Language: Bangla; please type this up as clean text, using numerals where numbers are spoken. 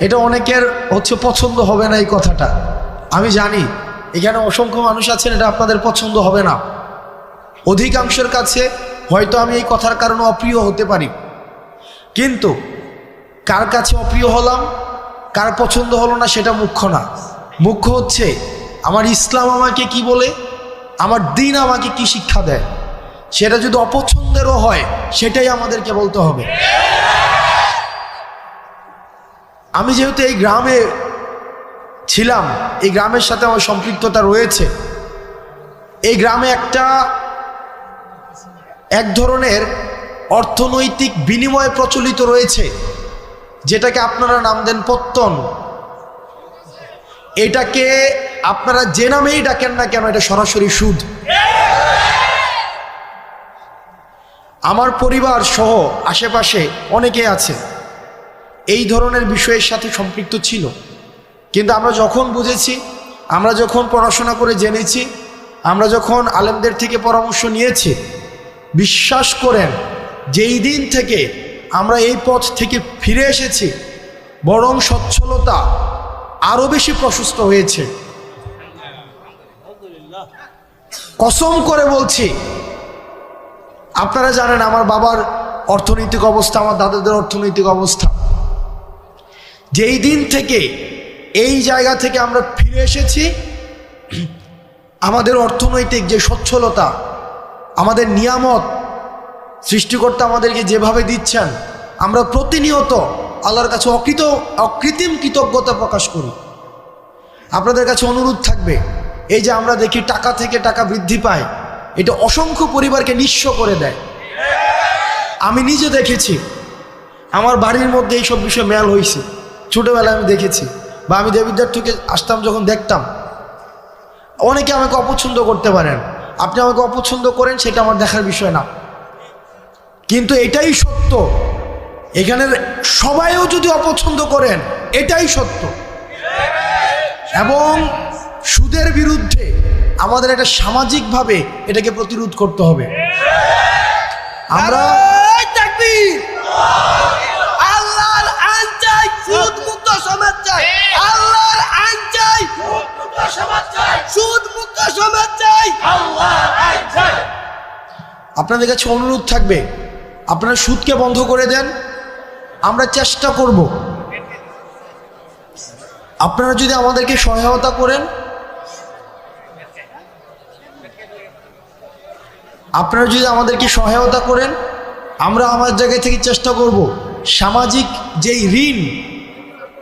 এটা অনেকের হচ্ছে পছন্দ হবে না এই কথাটা, আমি জানি। এখানে অসংখ্য মানুষ আছেন, এটা আপনাদের পছন্দ হবে না। অধিকাংশের কাছে হয়তো আমি এই কথার কারণে অপ্রিয় হতে পারি, কিন্তু কার কাছে অপ্রিয় হলাম, কার পছন্দ হলো না সেটা মুখ্য না। মুখ্য হচ্ছে আমার ইসলাম আমাকে কি বলে, আমার দ্বীন আমাকে কি শিক্ষা দেয়। সেটা যদি অপছন্দেরও হয় সেটাই আমাদেরকে বলতে হবে। আমি যেহেতু এই গ্রামে ছিলাম, এই গ্রামের সাথে আমার সম্পৃক্ততা রয়েছে। এই গ্রামে এক ধরনের অর্থনৈতিক বিনিময় প্রচলিত রয়েছে, যেটাকে আপনারা নাম দেন পত্তন। এটাকে আপনারা যে নামেই ডাকেন না কেন, এটা সরাসরি সুদ। আমার পরিবার সহ আশেপাশে অনেকে আছে এই ধরনের বিষয়ের সাথে সম্পৃক্ত ছিল, কিন্তু আমরা যখন বুঝেছি, আমরা যখন পড়াশোনা করে জেনেছি, আমরা যখন আলেমদের থেকে পরামর্শ নিয়েছি, বিশ্বাস করেন যেই দিন থেকে আমরা এই পথ থেকে ফিরে এসেছি, বরং সচ্ছলতা আরো বেশি প্রশস্ত হয়েছে। কসম করে বলছি, আপনারা জানেন আমার বাবার অর্থনৈতিক অবস্থা, আমার দাদাদের অর্থনৈতিক অবস্থা। যেই দিন থেকে এই জায়গা থেকে আমরা ফিরে এসেছি, আমাদের অর্থনৈতিক যে সচ্ছলতা, আমাদের নিয়ামত সৃষ্টিকর্তা আমাদেরকে যেভাবে দিচ্ছেন, আমরা প্রতিনিয়ত আল্লাহর কাছে অকৃত্রিম কৃতজ্ঞতা প্রকাশ করি। আপনাদের কাছে অনুরোধ থাকবে, এই যে আমরা দেখি টাকা থেকে টাকা বৃদ্ধি পায়, এটা অসংখ্য পরিবারকে নিঃস্ব করে দেয়। আমি নিজে দেখেছি, আমার বাড়ির মধ্যে এইসব বিষয়ে মেল হয়েছে, ছোটোবেলায় আমি দেখেছি, বা আমি দেবিদ্বার থেকে আসতাম যখন দেখতাম। অনেকে আমাকে অপছন্দ করতে পারেন, আপনি আমাকে অপছন্দ করেন, সেটা আমার দেখার বিষয় না, কিন্তু এটাই সত্য। এখানের সবাইও যদি অপছন্দ করেন, এটাই সত্য। এবং সুদের বিরুদ্ধে আমাদের এটা সামাজিকভাবে এটাকে প্রতিরোধ করতে হবে। আমরা আল্লাহর আইন চাই, সুদ মুক্ত সমাজ চাই। আল্লাহর আইন চাই, সুদ মুক্ত সমাজ চাই। সুদ মুক্ত সমাজ চাই, আল্লাহর আইন চাই। আপনাদের কাছে অনুরোধ থাকবে, আপনারা সুদকে বন্ধ করে দেন। আমরা চেষ্টা করব, আপনারা যদি আমাদেরকে সহায়তা করেন, আমরা আমার জায়গা থেকে চেষ্টা করব সামাজিক যেই ঋণ